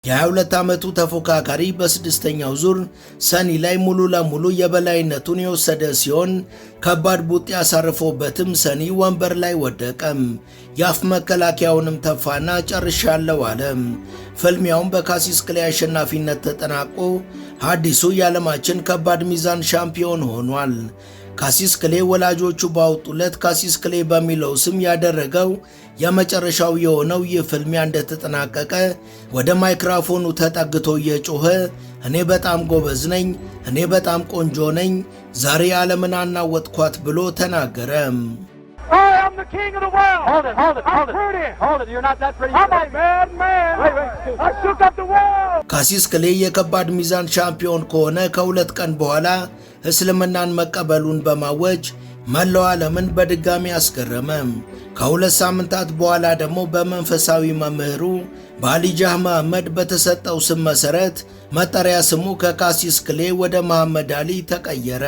የ22 ዓመቱ ተፎካካሪ በስድስተኛው ዙር ሰኒ ላይ ሙሉ ለሙሉ የበላይነቱን የወሰደ ሲሆን ከባድ ቡጢ ያሳርፎበትም ሰኒ ወንበር ላይ ወደቀም። የአፍ መከላከያውንም ተፋና ጨርሻለሁ አለ። ፍልሚያውም በካሲስ ክሌይ አሸናፊነት ተጠናቆ አዲሱ የዓለማችን ከባድ ሚዛን ሻምፒዮን ሆኗል። ካሲስ ክሌይ ወላጆቹ ባወጡለት ካሲስ ክሌይ በሚለው ስም ያደረገው የመጨረሻው የሆነው ይህ ፍልሚያ እንደተጠናቀቀ ወደ ማይክሮፎኑ ተጠግቶ እየጮኸ እኔ በጣም ጎበዝ ነኝ፣ እኔ በጣም ቆንጆ ነኝ፣ ዛሬ ዓለምን አናወጥኳት ብሎ ተናገረ። ካሲስ ክሌይ የከባድ ሚዛን ሻምፒዮን ከሆነ ከሁለት ቀን በኋላ እስልምናን መቀበሉን በማወጅ መላው ዓለምን በድጋሚ አስገረመ። ከሁለት ሳምንታት በኋላ ደግሞ በመንፈሳዊ መምህሩ በአሊጃህ መሐመድ በተሰጠው ስም መሠረት መጠሪያ ስሙ ከካሲስ ክሌይ ወደ መሐመድ አሊ ተቀየረ።